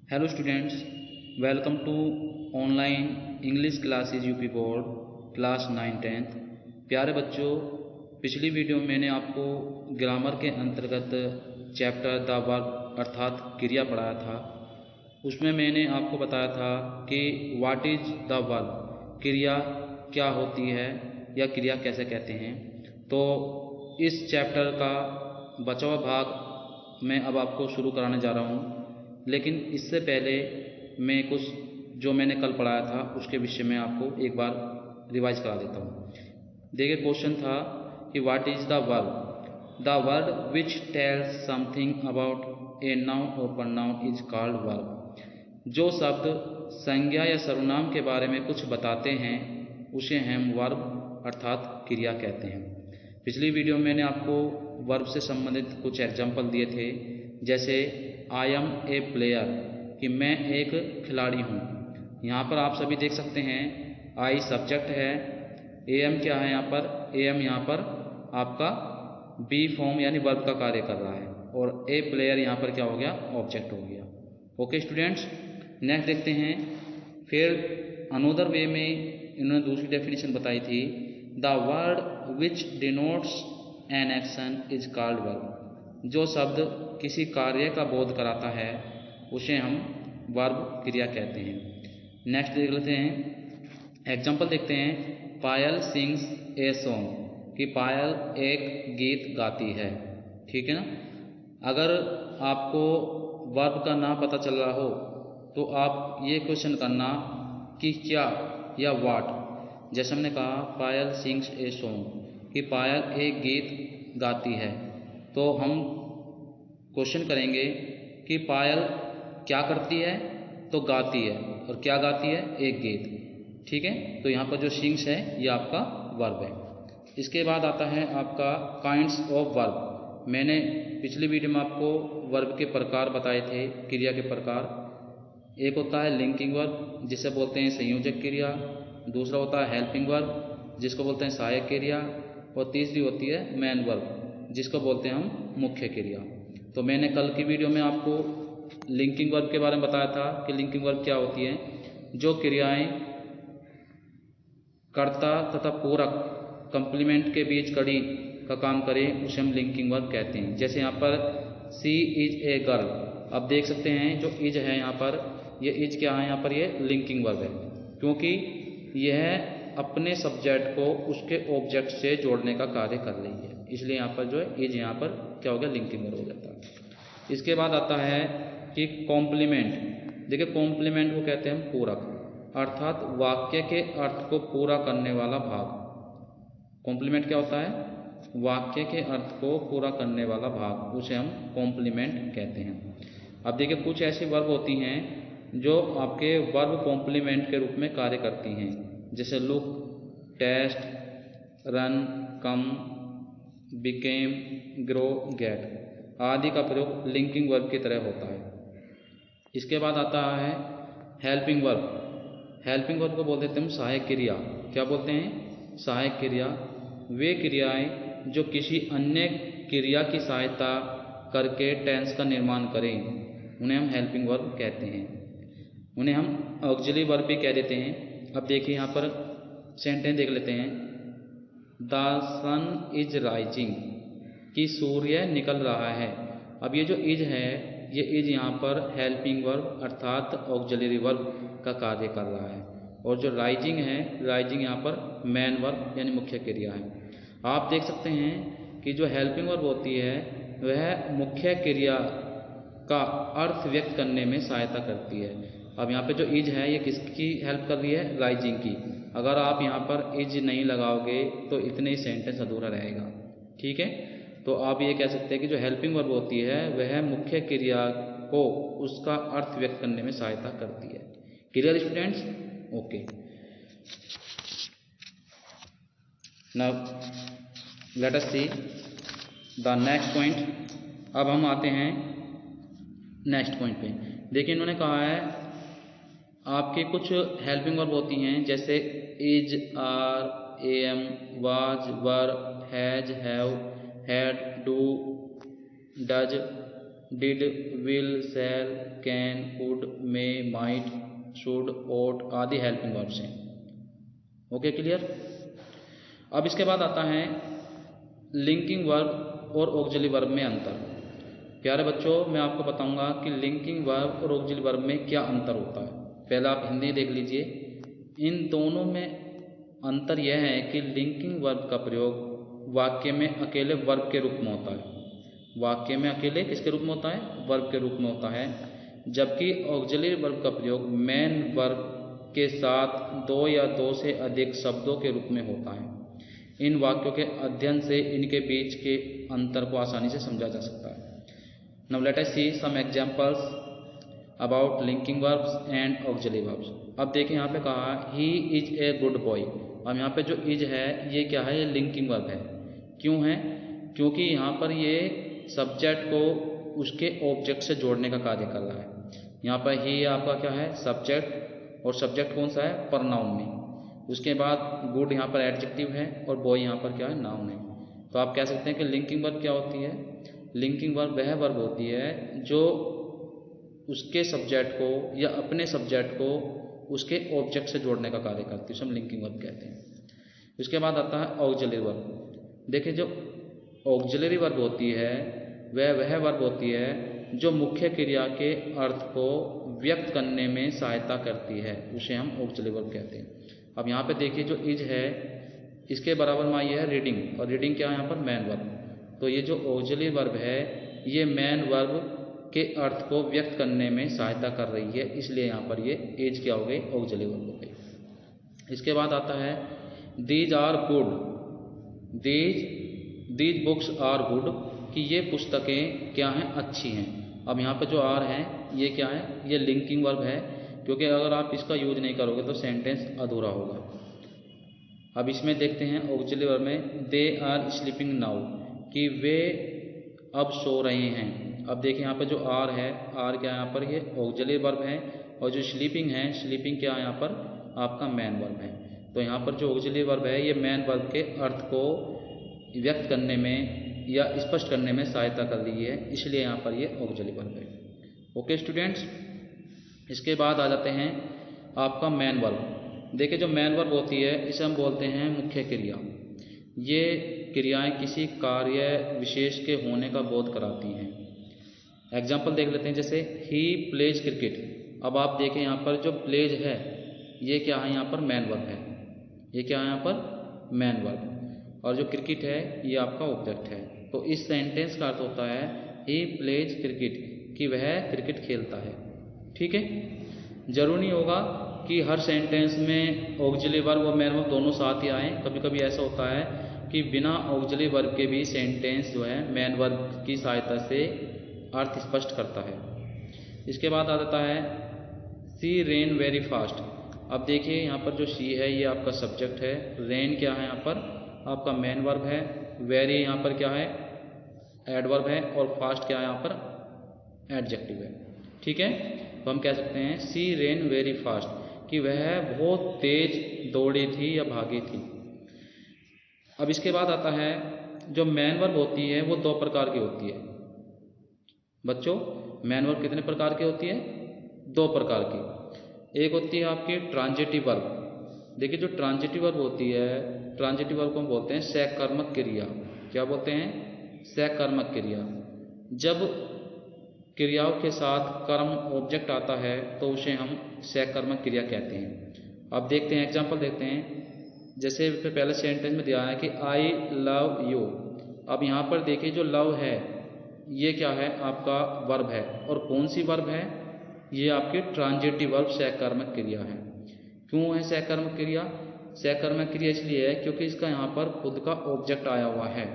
Hello students, welcome to online English classes UP board class 9-10। प्यारे बच्चों, पिछली video में मैंने आपको ग्रामर के अंतर्गत चैप्टर द वर्ब अर्थात क्रिया पढ़ाया था। उसमें मैंने आपको बताया था कि व्हाट इज़ द वर्ब, क्रिया क्या होती है या क्रिया कैसे कहते हैं। तो इस चैप्टर का बचा हुआ भाग मैं अब आपको शुरू कराने जा रहा हूँ, लेकिन इससे पहले मैं कुछ जो मैंने कल पढ़ाया था उसके विषय में आपको एक बार रिवाइज करा देता हूँ। देखिए, क्वेश्चन था कि what is the verb. The word which tells something about a noun और प्रोनाउन इज कॉल्ड वर्ब। जो शब्द संज्ञा या सर्वनाम के बारे में कुछ बताते हैं उसे हम वर्ब अर्थात क्रिया कहते हैं। पिछली वीडियो में मैंने आपको वर्ब से संबंधित कुछ एग्जाम्पल दिए थे, जैसे आई एम ए प्लेयर कि मैं एक खिलाड़ी हूँ। यहाँ पर आप सभी देख सकते हैं आई सब्जेक्ट है, ए एम क्या है यहाँ पर, ए एम यहाँ पर आपका बी फॉर्म यानी वर्ब का कार्य कर रहा है, और ए प्लेयर यहाँ पर क्या हो गया, ऑब्जेक्ट हो गया। ओके स्टूडेंट्स, नेक्स्ट देखते हैं। फिर अनोदर वे में इन्होंने दूसरी डेफिनेशन बताई थी, the word which denotes an action is called verb. जो शब्द किसी कार्य का बोध कराता है उसे हम वर्ब क्रिया कहते हैं। नेक्स्ट देख लेते हैं, एग्जाम्पल देखते हैं। पायल सिंग्स ए सॉन्ग कि पायल एक गीत गाती है। ठीक है ना। अगर आपको वर्ब का ना पता चल रहा हो तो आप ये क्वेश्चन करना कि क्या या व्हाट। जैसे हमने कहा पायल सिंग्स ए सॉन्ग कि पायल एक गीत गाती है, तो हम क्वेश्चन करेंगे कि पायल क्या करती है, तो गाती है, और क्या गाती है, एक गीत। ठीक है, तो यहाँ पर जो सिंग्स है ये आपका वर्ब है। इसके बाद आता है आपका काइंड्स ऑफ वर्ब। मैंने पिछली वीडियो में आपको वर्ब के प्रकार बताए थे, क्रिया के प्रकार। एक होता है लिंकिंग वर्ब जिसे बोलते हैं संयोजक क्रिया, दूसरा होता है हेल्पिंग वर्ब जिसको बोलते हैं सहायक क्रिया, और तीसरी होती है मेन वर्ब जिसको बोलते हैं हम मुख्य क्रिया। तो मैंने कल की वीडियो में आपको लिंकिंग वर्ब के बारे में बताया था कि लिंकिंग वर्ब क्या होती है। जो क्रियाएं कर्ता तथा पूरक कंप्लीमेंट के बीच कड़ी का काम करें उसे हम लिंकिंग वर्ब कहते हैं। जैसे यहाँ पर सी इज ए गर्ल, अब देख सकते हैं जो इज है यहाँ पर, ये इज क्या है यहाँ पर, ये लिंकिंग वर्ब है, क्योंकि यह अपने सब्जेक्ट को उसके ऑब्जेक्ट से जोड़ने का कार्य कर रही है, इसलिए यहाँ पर जो है इज यहाँ पर क्या हो गया, लिंकिंग वर्ब हो जाता है। इसके बाद आता है कि कॉम्प्लीमेंट। देखिए, कॉम्प्लीमेंट को कहते हैं हम पूरक, अर्थात वाक्य के अर्थ को पूरा करने वाला भाग। कॉम्प्लीमेंट क्या होता है, वाक्य के अर्थ को पूरा करने वाला भाग, उसे हम कॉम्प्लीमेंट कहते हैं। अब देखिए, कुछ ऐसी वर्ब होती हैं जो आपके वर्ब कॉम्प्लीमेंट के रूप में कार्य करती हैं, जैसे लुक, टेस्ट, रन, कम, बिकेम, ग्रो, गेट आदि का प्रयोग लिंकिंग वर्ब की तरह होता है। इसके बाद आता है हेल्पिंग वर्ब। हेल्पिंग वर्ब को बोल देते हैं हम सहायक क्रिया। क्या बोलते हैं, सहायक क्रिया। वे क्रियाएं जो किसी अन्य क्रिया की सहायता करके टेंस का निर्माण करें उन्हें हम हेल्पिंग वर्ब कहते हैं। उन्हें हम ऑक्सिलरी वर्ब भी कह देते हैं। अब देखिए यहाँ पर सेंटेंस देख लेते हैं। द सन इज राइजिंग कि सूर्य निकल रहा है। अब ये जो इज है, ये इज यहाँ पर हेल्पिंग वर्ब अर्थात ऑक्सिलरी वर्ब का कार्य कर रहा है, और जो राइजिंग है, राइजिंग यहाँ पर मेन वर्ब यानी मुख्य क्रिया है। आप देख सकते हैं कि जो हेल्पिंग वर्ब होती है वह मुख्य क्रिया का अर्थ व्यक्त करने में सहायता करती है। अब यहाँ पे जो इज है ये किसकी हेल्प कर रही है, राइजिंग की। अगर आप यहाँ पर इज नहीं लगाओगे तो इतने ही सेंटेंस अधूरा रहेगा। ठीक है, तो आप ये कह सकते हैं कि जो हेल्पिंग वर्ब होती है वह मुख्य क्रिया को उसका अर्थ व्यक्त करने में सहायता करती है। Clear students? Okay, now let us see the next point. अब हम आते हैं नेक्स्ट पॉइंट पे। देखिए, इन्होंने कहा है आपकी कुछ हेल्पिंग वर्ब होती हैं, जैसे is, are, am, was, were, has, have, had, do, does, did, will, shall, can, could, may, might, should, ought आदि हेल्पिंग वर्ब्स हैं। Okay, clear. अब इसके बाद आता है लिंकिंग वर्ब और ऑक्सिलरी वर्ब में अंतर। प्यारे बच्चों, मैं आपको बताऊंगा कि लिंकिंग वर्ब और ऑक्सिलरी वर्ब में क्या अंतर होता है। पहले आप हिंदी देख लीजिए। इन दोनों में अंतर यह है कि लिंकिंग वर्ब का प्रयोग वाक्य में अकेले वर्ब के रूप में होता है। वाक्य में अकेले किसके रूप में होता है? वर्ब के रूप में होता है। जबकि ऑक्सिलरी वर्ब का प्रयोग मेन वर्ब के साथ दो या दो से अधिक शब्दों के रूप में होता है। इन वाक्यों के अध्ययन से इनके बीच के अंतर को आसानी से समझा जा सकता है। Now let us see some examples about linking verbs and auxiliary verbs. अब देखिए यहाँ पे कहा he is a good boy। अब यहाँ पे जो is है ये क्या है? ये लिंकिंग वर्ब है। क्यों है? क्योंकि यहाँ पर ये सब्जेक्ट को उसके ऑब्जेक्ट से जोड़ने का कार्य कर रहा है। यहाँ पर he आपका क्या है? सब्जेक्ट, और सब्जेक्ट कौन सा है? प्रनाउन में। उसके बाद गुड यहाँ पर एडजेक्टिव है और बॉय यहाँ पर क्या है? नाउन है। तो आप कह सकते हैं कि लिंकिंग वर्ब क्या होती है? लिंकिंग वर्ब वह वर्ब होती है जो उसके सब्जेक्ट को या अपने सब्जेक्ट को उसके ऑब्जेक्ट से जोड़ने का कार्य करती है, उसे हम लिंकिंग वर्ब कहते हैं। उसके बाद आता है ऑक्सिलरी वर्ब। देखिए, जो ऑक्सिलरी वर्ब होती है वह वर्ब होती है जो मुख्य क्रिया के अर्थ को व्यक्त करने में सहायता करती है, उसे हम ऑक्सिलरी वर्ब कहते हैं। अब यहाँ पे देखिए जो इज है इसके बराबर में आई है रीडिंग, और रीडिंग क्या है यहाँ पर? Man verb. तो ये जो ऑक्सिलरी वर्ब है ये मैन वर्ब के अर्थ को व्यक्त करने में सहायता कर रही है, इसलिए यहाँ पर ये एज क्या हो गई? ऑक्सिलरी वर्ब हो गई। इसके बाद आता है these are good. These books are good, कि ये पुस्तकें क्या हैं? अच्छी हैं। अब यहाँ पर जो आर है ये क्या है? ये लिंकिंग वर्ब है, क्योंकि अगर आप इसका यूज नहीं करोगे तो सेंटेंस अधूरा होगा। अब इसमें देखते हैं ऑक्सिलरी वर्ब में दे आर स्लीपिंग नाउ, कि वे अब सो रहे हैं। अब देखिए यहाँ पर जो आर है, आर क्या है यहाँ पर? ये ऑक्सिलरी वर्ब है, और जो स्लीपिंग है, स्लीपिंग क्या है यहाँ पर? आपका मैन वर्ब है। तो यहाँ पर जो ऑक्सिलरी वर्ब है ये मैन वर्ब के अर्थ को व्यक्त करने में या स्पष्ट करने में सहायता कर रही है, इसलिए यहाँ पर ये ऑक्सिलरी वर्ब है। ओके स्टूडेंट्स, इसके बाद आ जाते हैं आपका मैन वर्ब। देखिए, जो मैन वर्ब होती है इसे हम बोलते हैं मुख्य क्रिया। ये क्रियाएं किसी कार्य विशेष के होने का बोध कराती हैं। एग्जाम्पल देख लेते हैं, जैसे ही प्लेज क्रिकेट। अब आप देखें यहाँ पर जो प्लेज है ये क्या है? यहाँ पर मैन वर्ब है। ये क्या है यहाँ पर? Man verb. और जो क्रिकेट है ये आपका ऑब्जेक्ट है। तो इस सेंटेंस का अर्थ होता है ही प्लेज क्रिकेट, कि वह क्रिकेट खेलता है। ठीक है, जरूरी नहीं होगा कि हर सेंटेंस में ऑक्सिलरी वर्ब और मैन वर्ब दोनों साथ ही आए। कभी कभी ऐसा होता है कि बिना ऑक्सिलरी वर्ब के भी सेंटेंस जो है मैन वर्ब की सहायता से अर्थ स्पष्ट करता है। इसके बाद आ जाता है सी रेन वेरी फास्ट। अब देखिए यहाँ पर जो सी है ये आपका सब्जेक्ट है, रेन क्या है यहाँ पर? आपका मैन वर्ब है, वेरी यहाँ पर क्या है? एडवर्ब है, और फास्ट क्या है यहाँ पर? एडजेक्टिव है। ठीक है, तो हम कह सकते हैं सी रेन वेरी फास्ट, कि वह बहुत तेज दौड़ी थी या भागी थी। अब इसके बाद आता है जो मैन वर्ब होती है वो दो प्रकार की होती है। बच्चों, मैन वर्ब कितने प्रकार की होती है? दो प्रकार की। एक होती है आपकी ट्रांजिटिव वर्ब। देखिए, जो ट्रांजिटिव वर्ब होती है, ट्रांजिटिव वर्ब को हम बोलते हैं सहकर्मक क्रिया। क्या बोलते हैं? सहकर्मक क्रिया। जब क्रियाओं के साथ कर्म ऑब्जेक्ट आता है तो उसे हम सहकर्मक क्रिया कहते हैं। अब देखते हैं, एग्जाम्पल देखते हैं। जैसे पहले सेंटेंस में दिया है कि आई लव यू। अब यहाँ पर देखिए जो लव है ये क्या है? आपका वर्ब है, और कौन सी वर्ब है? ये आपकी ट्रांजिटिव वर्ब सहकर्मक क्रिया है। क्यों है सहकर्मक क्रिया? सहकर्मक क्रिया इसलिए है क्योंकि इसका यहाँ पर खुद का ऑब्जेक्ट आया हुआ है,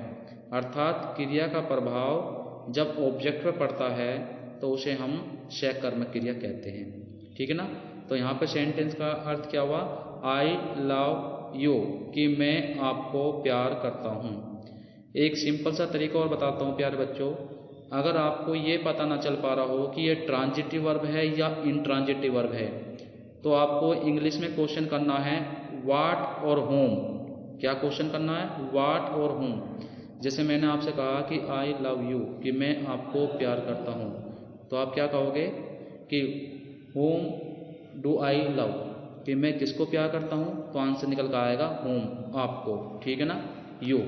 अर्थात क्रिया का प्रभाव जब ऑब्जेक्ट पर पड़ता है तो उसे हम सहकर्मक क्रिया कहते हैं। ठीक है ना? तो यहाँ पर सेंटेंस का अर्थ क्या हुआ? आई लव यू, कि मैं आपको प्यार करता हूँ। एक सिंपल सा तरीका और बताता हूँ प्यारे बच्चों। अगर आपको ये पता ना चल पा रहा हो कि ये ट्रांजिटिव वर्ब है या इंट्रांजिटिव वर्ब है, तो आपको इंग्लिश में क्वेश्चन करना है व्हाट और होम। क्या क्वेश्चन करना है? व्हाट और होम। जैसे मैंने आपसे कहा कि आई लव यू, कि मैं आपको प्यार करता हूँ, तो आप क्या कहोगे कि होम डू आई लव, कि मैं किसको प्यार करता हूँ, तो आंसर निकल कर आएगा होम, आपको। ठीक है ना, यू,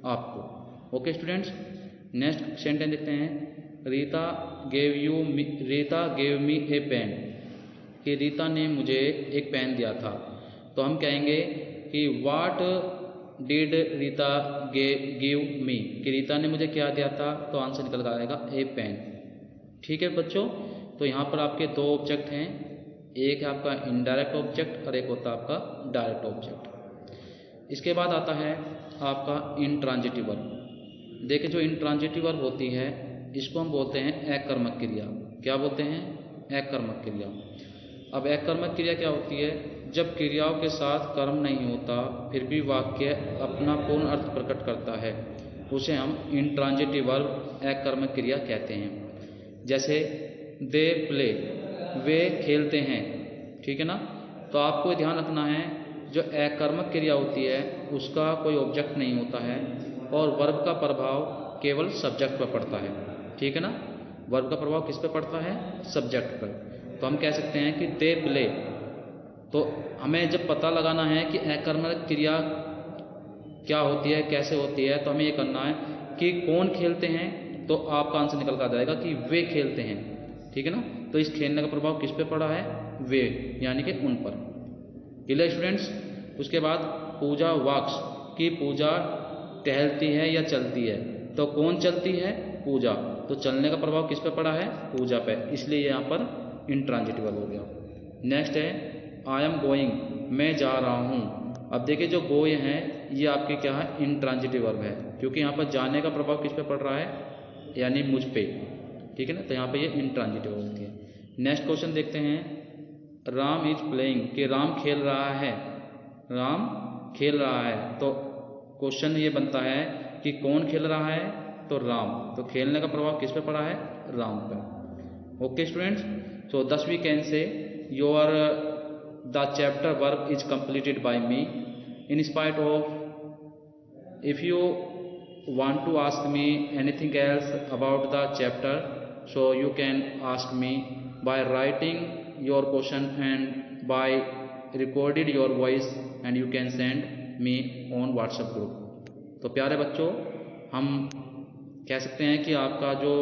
आपको। ओके स्टूडेंट्स, नेक्स्ट सेंटेंस देखते हैं। रीता गेव मी ए पेन, कि रीता ने मुझे एक पेन दिया था। तो हम कहेंगे कि what did Rita give me, कि रीता ने मुझे क्या दिया था, तो आंसर निकल कर आएगा ए पेन। ठीक है बच्चों, तो यहाँ पर आपके दो ऑब्जेक्ट हैं, एक है आपका इनडायरेक्ट ऑब्जेक्ट और एक होता है आपका डायरेक्ट ऑब्जेक्ट। इसके बाद आता है आपका इंट्रांजिटिव वर्ब। देखिए जो इंट्रांजिटिव वर्ब होती है इसको हम बोलते हैं अकर्मक क्रिया। क्या बोलते हैं? अकर्मक क्रिया। अब अकर्मक क्रिया क्या होती है? जब क्रियाओं के साथ कर्म नहीं होता फिर भी वाक्य अपना पूर्ण अर्थ प्रकट करता है, उसे हम इंट्रांजिटिव वर्ब अकर्मक क्रिया कहते हैं। जैसे दे प्ले, वे खेलते हैं। ठीक है ना, तो आपको ध्यान रखना है जो अकर्मक क्रिया होती है उसका कोई ऑब्जेक्ट नहीं होता है और वर्ब का प्रभाव केवल सब्जेक्ट पर पड़ता है। ठीक है ना, वर्ब का प्रभाव किस पे पड़ता है? सब्जेक्ट पर। तो हम कह सकते हैं कि दे प्ले। तो हमें जब पता लगाना है कि अकर्मक क्रिया क्या होती है, कैसे होती है, तो हमें ये करना है कि कौन खेलते हैं, तो आपका आंसर निकल कर जाएगा कि वे खेलते हैं। ठीक है ना, तो इस खेलने का प्रभाव किस पे पड़ा है? वे, यानी कि उन पर। Clear students? उसके बाद पूजा वॉक्स, की पूजा टहलती है या चलती है। तो कौन चलती है? पूजा। तो चलने का प्रभाव किस पे पड़ा है? पूजा पे, इसलिए यहाँ पर इंट्रांजिटिव वर्ब हो गया। नेक्स्ट है आई एम गोइंग, मैं जा रहा हूँ। अब देखिए जो गोय है ये आपके क्या है? इंट्रांजिटिव वर्ब है, क्योंकि यहाँ पर जाने का प्रभाव किस पे पड़ रहा है? यानी मुझ पे। ठीक है ना, तो यहाँ पे ये इंट्रांजिटिव वर्ब होती है। नेक्स्ट क्वेश्चन देखते हैं। राम इज प्लेइंग, कि राम खेल रहा है। राम खेल रहा है, तो क्वेश्चन ये बनता है कि कौन खेल रहा है? तो राम। तो खेलने का प्रभाव किस पे पड़ा है? राम पर। Okay students, so this we can say your the chapter work is completed by me in spite of if you want to ask me anything else about the chapter, so you can ask me by writing your question and by recorded your voice and you can send me on WhatsApp group। तो प्यारे बच्चों, हम कह सकते हैं कि आपका जो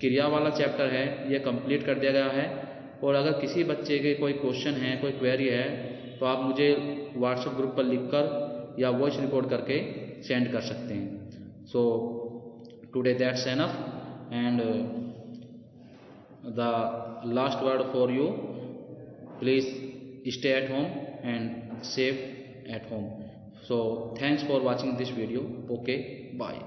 क्रिया वाला चैप्टर है ये कंप्लीट कर दिया गया है। और अगर किसी बच्चे के कोई क्वेश्चन है, कोई क्वेरी है, तो आप मुझे व्हाट्सएप ग्रुप पर लिखकर या वॉइस रिकॉर्ड करके सेंड कर सकते हैं। So today that's enough and the last word for you, please stay at home and safe at home. So thanks for watching this video. Okay, bye.